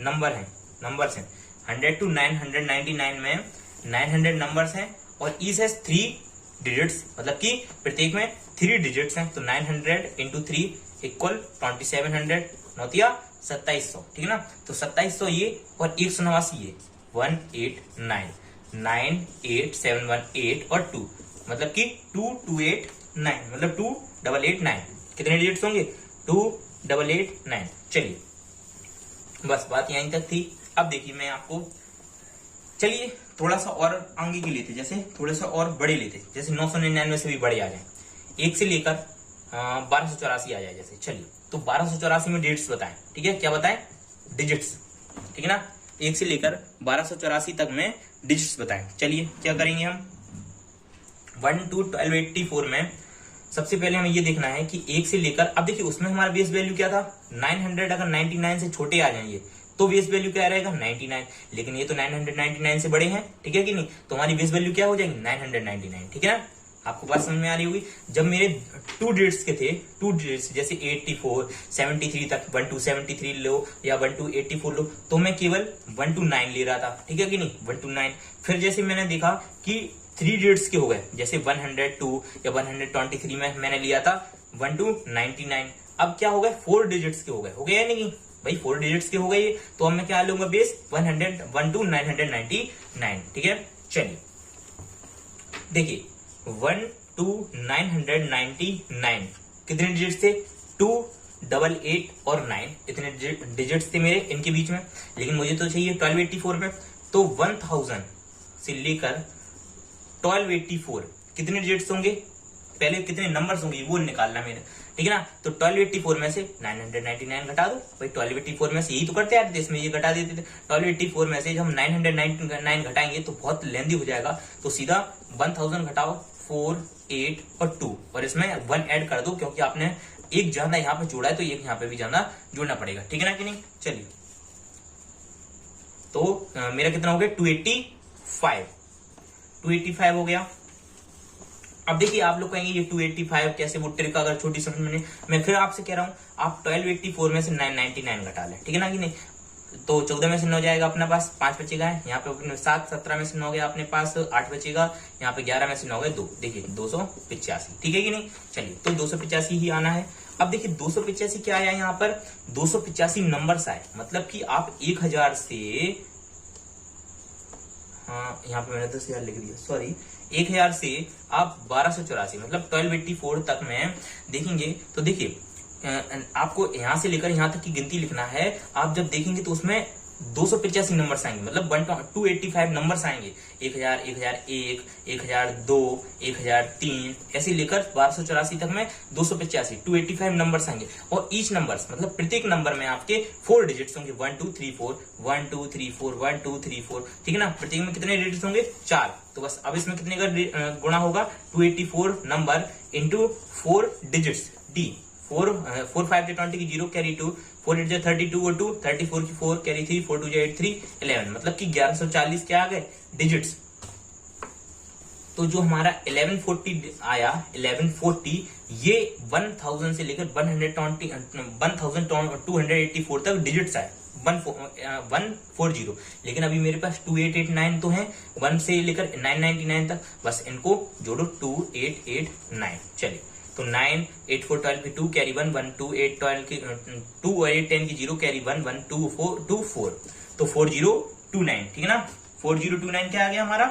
नंबर्स हैं। 100 to 999 में 900 नंबर्स हैं और ईच हैज 3 डिजिट्स, मतलब कि प्रत्येक में 3 डिजिट्स हैं। तो 900 इंटू 3 इक्वल 2700, नौतिया 2700, ठीक है ना। तो 2700 ये और 189 ये 189, 98718 और 2, मतलब कि 2289, मतलब 2889, कितने डिजिट्स होंगे 2889। चलिए बस बात यहीं तक थी। अब देखिए मैं आपको, चलिए थोड़ा सा और आगे के लेते, जैसे थोड़े सा और बड़े लेते, जैसे 999 से भी बड़े आ जाए, 1 से लेकर 1284 आ जाए जैसे। चलिए तो 1284 में डिजिट्स बताएं, ठीक है, क्या बताएं, डिजिट्स, ठीक है ना। 1 से लेकर 1284 तक में डिजिट्स बताएं। चलिए क्या करेंगे हम, 1 to 1284 में सबसे पहले हमें ये देखना है कि 1 से लेकर, अब देखिए उसमें हमारा बेस वैल्यू क्या था 900, अगर 99 से छोटे आ जाएंगे तो बेस वैल्यू क्या रहेगा 99, लेकिन ये तो 999 से बड़े हैं, ठीक है कि नहीं, तो हमारी बेस वैल्यू क्या हो जाएगी 999, ठीक है ना। आपको बात समझ में आ रही होगी। जब मेरे 2 डिजिट्स के थे, 2 डिजिट्स जैसे 84 73 तक 1 to 73 लो या 1 to 84 लो, तो मैं केवल 1 to 9 ले रहा था, ठीक है कि नहीं, 1 to 9। फिर जैसे मैंने देखा कि 3 डिजिट्स के हो गए, जैसे 102 या 123 में मैंने लिया था 1 to 99। अब क्या हो गए 4 डिजिट्स के हो गए या नहीं भाई, 4 डिजिट्स के हो गए, तो अब मैं क्या लूंगा बेस 1 to 999, ठीक है। चलिए देखिए 1 to 999 कितने डिजिट्स थे 2 8 8 और 9, इतने डिजिट्स थे मेरे इनके बीच में, लेकिन मुझे तो चाहिए 1284 में। तो 1000 से लेकर 1284 कितने डिजिट्स होंगे पहले कितने नंबर्स होंगे वो निकालना मेरे, ठीक है ना। तो 1284 में से 999 घटा दो भाई, 1284 में से यही तो करते आते थे, इसमें ये घटा देते थे। 1284 में से जब हम 999 घटाएंगे तो बहुत लेंदी हो जाएगा, तो सीधा 1000 घटाओ 4, 8 और 2 और इसमें 1 ऐड कर दो, क्योंकि आपने एक ज्यादा यहाँ पे जोड़ा है तो एक यहाँ पे भी ज्यादा जोड़ना पड़ेगा, ठीक है ना कि नहीं। चलिए तो मेरा कितना हो गया 285 हो गया। अब देखिए आप लोग कहेंगे ये 285 कैसे, वो ट्रिक अगर छोटी समझ में नहीं, मैं फिर आपसे कह रहा हूं आप 1284 में से 999 घटा लें, ठीक है ना कि नहीं। तो 14 में से 9 जाएगा अपने पास, 5 बचेगा, यहाँ पे 7, 17 में से 9 गया अपने पास, 8 बचेगा, यहाँ पे 11 में से 9 गए 2, देखिए 285, ठीक है कि नहीं। चलिए तो 285 ही आना है। अब देखिए 285 क्या आया यहाँ पर, 285 नंबर्स आए, मतलब कि आप 1000 से, हाँ यहाँ पे मैंने 10,000 लिख दिया, सॉरी, 1000 से आप 1284 मतलब 1284 तक में देखेंगे तो देखिए आपको यहां से लेकर यहां तक की गिनती लिखना है। आप जब देखेंगे तो उसमें 285 नंबर्स आएंगे, मतलब 285 नंबर्स आएंगे, 1000, 1001, 1002, 1003 ऐसे लेकर 1284 तक में 285 नंबर्स आएंगे। और ईच नंबर्स मतलब प्रत्येक नंबर में आपके 4 डिजिट्स होंगे, 1 2 3 4, 1 2 3 4, 1 2 3 4, ठीक है ना। प्रत्येक में कितने डिजिट्स होंगे 4। तो बस अब इसमें कितने का गुणा होगा 284 नंबर इंटू 4 डिजिट्स, डी 4 5 20 की 0 कैरी 2, 4 8 32 और 2, 34 की 4 कैरी 3, 4 2 8 3 11, मतलब कि 1140 क्या आ गए डिजिट्स। तो जो हमारा 1140 आया, 1140 ये 1000 से लेकर 1284 तक डिजिट्स आए, 140। लेकिन अभी मेरे पास 2889 तो है, 1 से लेकर 999 तक, बस इनको जोड़ो 2889। चलिए तो 9 8 4 12 की 2 कैरी 1, 1 2 8 12 की 2 और 8 10 की 0 कैरी 1, 1 2 4 2 4, तो 4029, ठीक है ना। 4029 क्या आ गया हमारा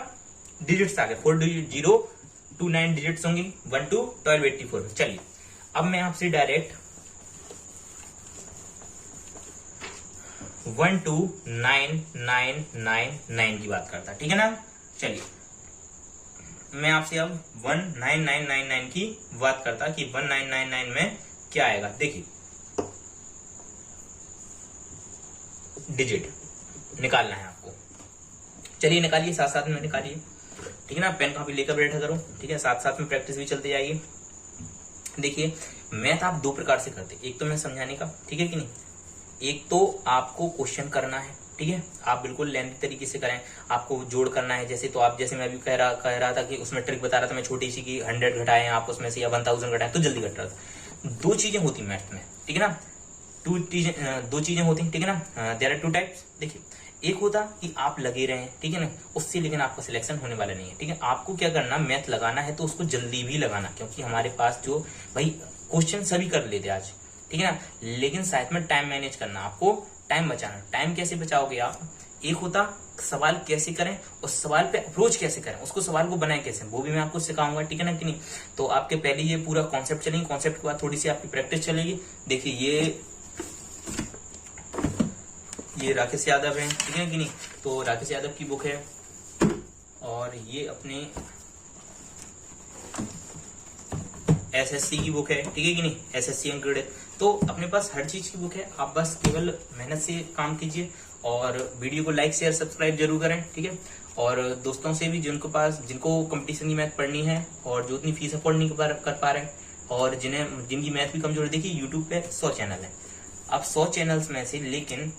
डिजिट्स आ गए, 4029 डिजिट्स होंगे 1 to 1284। चलिए अब मैं आपसे डायरेक्ट 1299999 की बात करता, ठीक है ना। चलिए मैं आपसे अब 19999 की बात करता कि 1999 में क्या आएगा। देखिए डिजिट निकालना है आपको, चलिए निकालिए, साथ साथ में निकालिए, ठीक है ना। पेन कॉपी लेकर बैठा करो, ठीक है, साथ साथ में प्रैक्टिस भी चलते जाइए। देखिए मैथ आप 2 प्रकार से करते, एक तो मैं समझाने का, ठीक है कि नहीं, एक तो आपको क्वेश्चन करना है, ठीक है, आप बिल्कुल लेंथी तरीके से करें, आपको जोड़ करना है। जैसे तो आप, जैसे मैं अभी कह रहा था कि उसमें ट्रिक बता रहा था मैं छोटी सी की 100 घटाएं आप उसमें से या 1000 घटाएं तो जल्दी घट रहा था। 2 चीजें होती मैथ में, ठीक है ना, 2 चीजें होती, ठीक है ना। There are 2 types. देखिए एक होता कि आप लगे रहे हैं, ठीक है ना, उससे लेकिन आपका सिलेक्शन होने वाला नहीं है, ठीक है। आपको क्या करना, मैथ लगाना है तो उसको जल्दी भी लगाना, क्योंकि हमारे पास जो भाई क्वेश्चन सभी कर लेते आज, ठीक है ना, लेकिन साथ में टाइम मैनेज करना, आपको टाइम बचाना। टाइम कैसे बचाओगे आप, एक होता सवाल कैसे करें और सवाल पे अप्रोच कैसे करें, उसको सवाल को बनाए कैसे, वो भी मैं आपको सिखाऊंगा, ठीक है ना कि नहीं। तो आपके पहले ये पूरा कॉन्सेप्ट चलेगी, कॉन्सेप्ट के बाद थोड़ी सी आपकी प्रैक्टिस चलेगी। देखिए ये राकेश यादव है, ठीक है कि नहीं, तो राकेश यादव की बुक है, और ये अपने एसएससी की बुक है, ठीक है कि नहीं, एसएससी इंक्लूडेड। तो अपने पास हर चीज की बुक है, आप बस केवल मेहनत से काम कीजिए और वीडियो को लाइक शेयर सब्सक्राइब जरूर करें, ठीक है। और दोस्तों से भी जिनको कंपटीशन की मैथ पढ़नी है और जो उतनी फीस अफोर्ड नहीं कर पा रहे और जिनकी मैथ भी कमजोर है, देखिए यूट्यूब पे 100 चैनल है। अब 100 चैनल्स में से लेकिन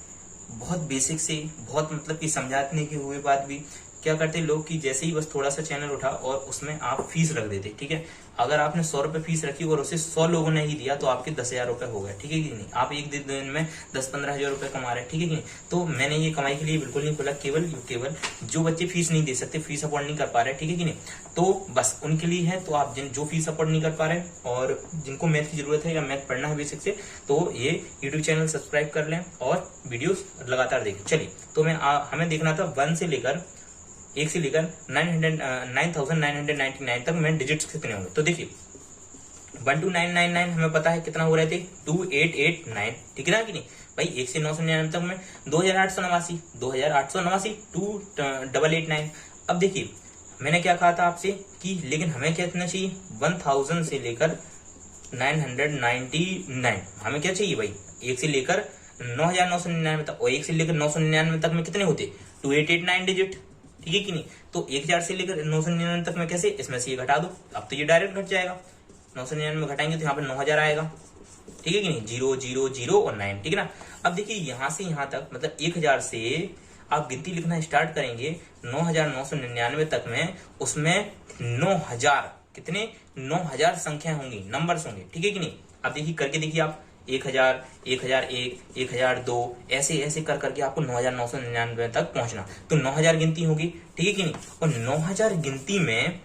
बहुत बेसिक से, बहुत मतलब कि समझाने के हुए बाद भी क्या करते लोग कि जैसे ही बस थोड़ा सा चैनल उठा और उसमें आप फीस रख देते, ठीक है। अगर आपने 100 रुपए फीस रखी और उसे 100 लोगों ने ही दिया तो आपके 10,000 रुपए हो गए, ठीक है कि नहीं। आप एक दिन में 10-15 हजार रुपए कमा रहे हैं, ठीक है कि नहीं। तो मैंने ये कमाई के लिए बिल्कुल नहीं खोला, केवल जो बच्चे फीस नहीं दे सकते, फीस अफोर्ड नहीं कर पा रहे, ठीक है कि नहीं, तो बस उनके लिए है। तो आप जो फीस अफोर्ड नहीं कर पा रहे और जिनको मैथ की जरूरत है या मैथ पढ़ना है बेसिक से, तो ये यूट्यूब चैनल सब्सक्राइब कर लें और वीडियोस लगातार देखें। चलिए तो हमें देखना था 1 से लेकर 9,999 तक में डिजिट्स कितने होंगे। तो देखिए 12999 हमें पता है कितना हो रहे थे 2889, ठीक है ना कि नहीं भाई। 1 से 999 तक में 2889 2889 2889। अब देखिए मैंने क्या कहा था आपसे कि लेकिन हमें क्या इतना चाहिए, 1000 से लेकर 999, हमें क्या चाहिए भाई, 1 से लेकर 9999 तक, और 1 से लेकर 999 तक में कितने होते, 2889 डिजिट, ठीक है कि नहीं। तो 1000 से लेकर 999 तक में कैसे, इसमें से ये घटा दो, अब तो ये डायरेक्ट घट जाएगा, 999 घटाएंगे तो यहाँ पर 9000 आएगा, ठीक है कि नहीं, 0 0 0 और 9, ठीक है ना। अब देखिए यहाँ से यहाँ तक मतलब 1000 से आप गिनती लिखना स्टार्ट करेंगे 9999 तक में, उसमें 9000 कितने, 9000 संख्या होंगी, नंबर्स होंगे, ठीक है कि नहीं। अब देखिए करके देखिए आप, 1000, 1001, 1002, ऐसे ऐसे कर करके आपको 9999 तक पहुंचना, तो 9000 गिनती होगी, ठीक है कि नहीं। और 9000 गिनती में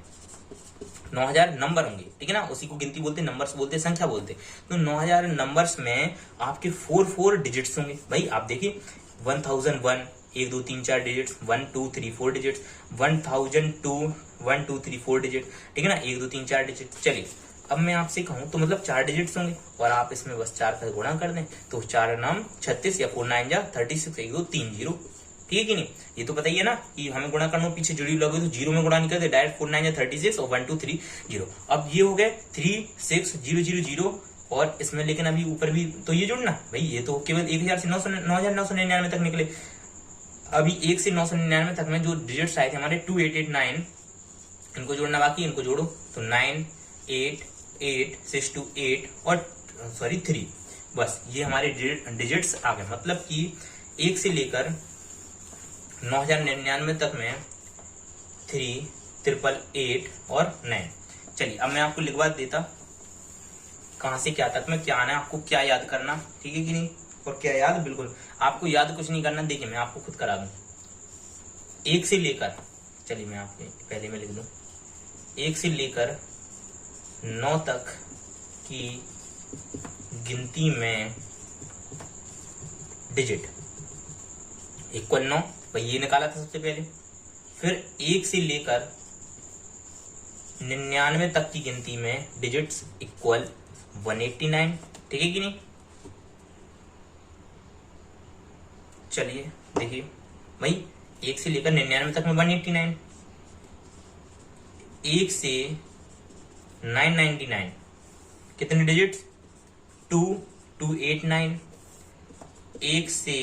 9000 नंबर होंगे, ठीक है ना, उसी को गिनती बोलते, नंबर्स बोलते, संख्या बोलते। तो 9000 नंबर्स में आपके 4 डिजिट्स होंगे भाई। आप देखिए 1001, 1 2 3 4 डिजिट्स, 1 2 3 4 डिजिट्स, 1002, 1 2 3 4 डिजिट, ठीक है ना, 1 2 3 4 डिजिट। चलिए अब मैं आपसे कहूं तो मतलब 4 डिजिट्स होंगे, और आप इसमें बस 4 का गुणा कर दें, तो 4 नाम 36 या 4 9 जा 36, 1 2 3 0, ठीक है कि नहीं। ये तो बताइए ना कि हमें गुणा करना, पीछे जुड़ी लगे तो 0 में गुणा नहीं करते, डायरेक्ट 4 9 जा 36 और 1 2 3 0। अब ये हो गए 3 6 0 0 0, और इसमें लेकिन अभी ऊपर भी तो ये जुड़ना भाई, ये तो केवल 1000 से 9999 तक निकले। अभी 1 से 999 तक में जो डिजिट्स आए थे हमारे 2889, इनको जोड़ना बाकी, इनको जोड़ो तो 9 8 8 6 2 8 और 3, बस ये हमारे डिजिट्स आ गए। मतलब कि 1 से लेकर 9099 तक में 3 8 8 और 9। चलिए अब मैं आपको लिखवा देता कहां से क्या तक में क्या आना है, आपको क्या याद करना, ठीक है कि नहीं। और क्या याद, बिल्कुल आपको याद कुछ नहीं करना, देखिए मैं आपको खुद करा दूं। 1 से लेकर, चलिए मैं आपके पहले में लिख दूं, 1 से लेकर 9 तक की गिनती में डिजिट इक्वल 9, भाई ये निकाला था सबसे पहले। फिर 1 से लेकर 99 तक की गिनती में डिजिट्स इक्वल 189, ठीक है कि नहीं। चलिए देखिए भाई 1 से लेकर 99 तक में 189, 1 से 999 कितने डिजिट्स, 2 289, 1 से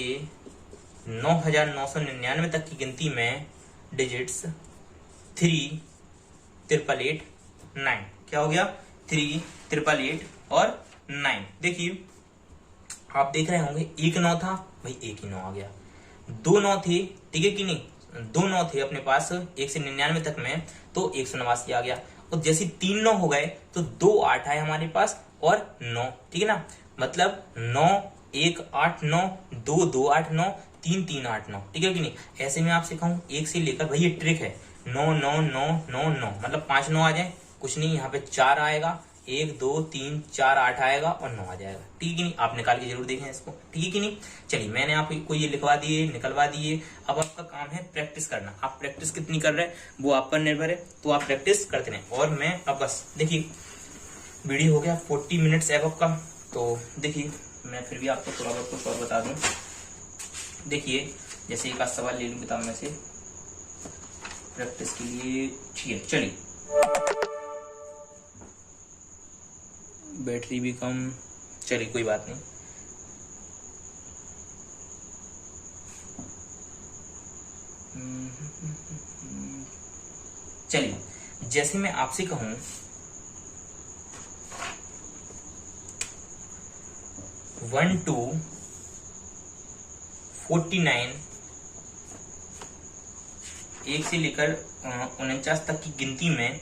9999 तक की गिनती में डिजिट्स 3 888 9, क्या हो गया, 3 888 और 9। देखिए आप देख रहे होंगे 1 9 था भाई, 1 ही 9 आ गया, 2 9 थे, ठीक है कि नहीं, 2 9 थे अपने पास 1 से 99 तक में, तो 189 आ गया। और जैसे 3 9 हो गए तो 2 8 आए हमारे पास और 9, ठीक है ना, मतलब 9 1 8 9 2 2 8 9 3 3 8 9, ठीक है कि नहीं। ऐसे में आपसे कहूं 1 से लेकर, भाई ये ट्रिक है, 9 9 9 9 9, मतलब 5 9 आ जाए, कुछ नहीं, यहाँ पे 4 आएगा, 1 2 3 4 8 आएगा और 9 आ जाएगा, ठीक है कि नहीं। आप निकाल के जरूर देखें इसको, ठीक है कि नहीं। चलिए मैंने आपको ये लिखवा दिए, निकलवा दिए, अब आपका काम है प्रैक्टिस करना। आप प्रैक्टिस कितनी कर रहे हैं वो आप पर निर्भर है, तो आप प्रैक्टिस करते रहें। और मैं अब बस देखिए वीडियो हो गया 40 मिनट्स एबव का, तो देखिए मैं फिर भी आपको थोड़ा बहुत कुछ और बता दूं। देखिए जैसे एक आध सवाल ले लूं किताब में से प्रैक्टिस के लिए, ठीक है। चलिए बैटरी भी कम, चलिए कोई बात नहीं। चलिए जैसे मैं आपसे कहूं 1 to 49, 1 से लेकर 49 तक की गिनती में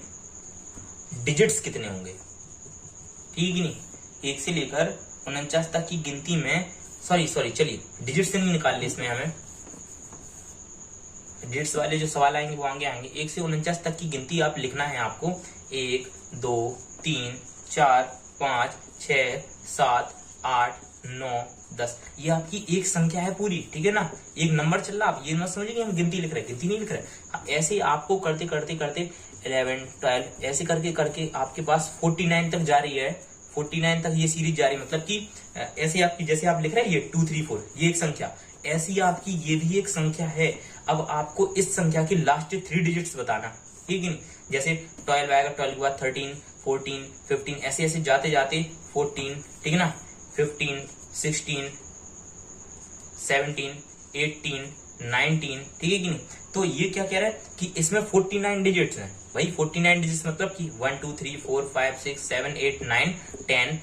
डिजिट्स कितने होंगे, ठीक है नहीं। 1 से लेकर 49 तक की गिनती में, सॉरी चलिए डिजिट्स नहीं निकाल ले, इसमें हमें डिजिट्स वाले जो सवाल आएंगे वो आगे आएंगे। 1 से 49 तक की गिनती आप लिखना है आपको, 1 2 3 4 5 6 7 8 9 10, ये आपकी एक संख्या है पूरी, ठीक है ना, एक नंबर चल रहा। आप ये मत समझिए कि हम गिनती लिख रहे हैं, गिनती नहीं लिख रहे। ऐसे आपको करते करते करते 11 12 ऐसे करके करके आपके पास 49 तक जा रही है, 49 तक ये सीरीज जा रही है। मतलब कि ऐसे आपकी, जैसे आप लिख रहे हैं ये 2 3 4 ये एक संख्या, ऐसी आपकी ये भी एक संख्या है। अब आपको इस संख्या की लास्ट 3 डिजिट्स बताना, ठीक है नहीं। जैसे 12 आएगा, 12 के बाद 13, 14, 15 ऐसे ऐसे जाते जाते 14, ठीक है ना, 15, 16, 17, 18, 19, ठीक है कि नहीं। तो ये क्या कह रहा है कि इसमें 49 डिजिट्स हैं भाई। 49 डिजिट्स मतलब कि 1 2 3 4 5 6 7 8 9 10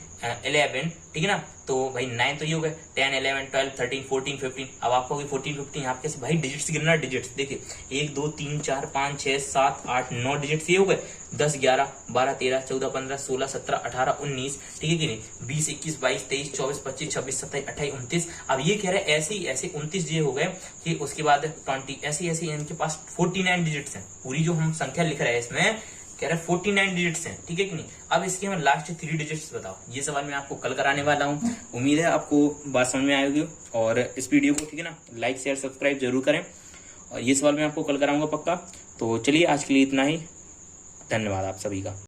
11, ठीक है ना। तो भाई 9 तो ये हो गए, 10 11 12 13 14 15। अब आपको 14 15 यहाँ कैसे भाई डिजिट्स गिनना, डिजिट्स देखिए 1 2 3 4 5 6 7 8 9 डिजिट्स ये हो गए, 10 11 12 13 14 15 16 17 18 19, ठीक है कि नहीं, 20 21 22 23 24 25 26 27 28 29। अब ये कह रहे हैं ऐसे ही ऐसे 29 ये हो गए कि उसके बाद 20 ऐसे ऐसे इनके पास 49 डिजिट्स हैं। पूरी जो हम संख्या लिख रहे हैं इसमें कह रहे 49 डिजिट्स हैं, ठीक है कि नहीं। अब इसके हमें लास्ट 3 डिजिट्स बताओ। ये सवाल मैं आपको कल कराने वाला हूँ। उम्मीद है आपको बात समझ में आएगी और इस वीडियो को, ठीक है ना, लाइक शेयर सब्सक्राइब जरूर करें। और ये सवाल मैं आपको कल कराऊंगा पक्का। तो चलिए आज के लिए इतना ही, धन्यवाद आप सभी का।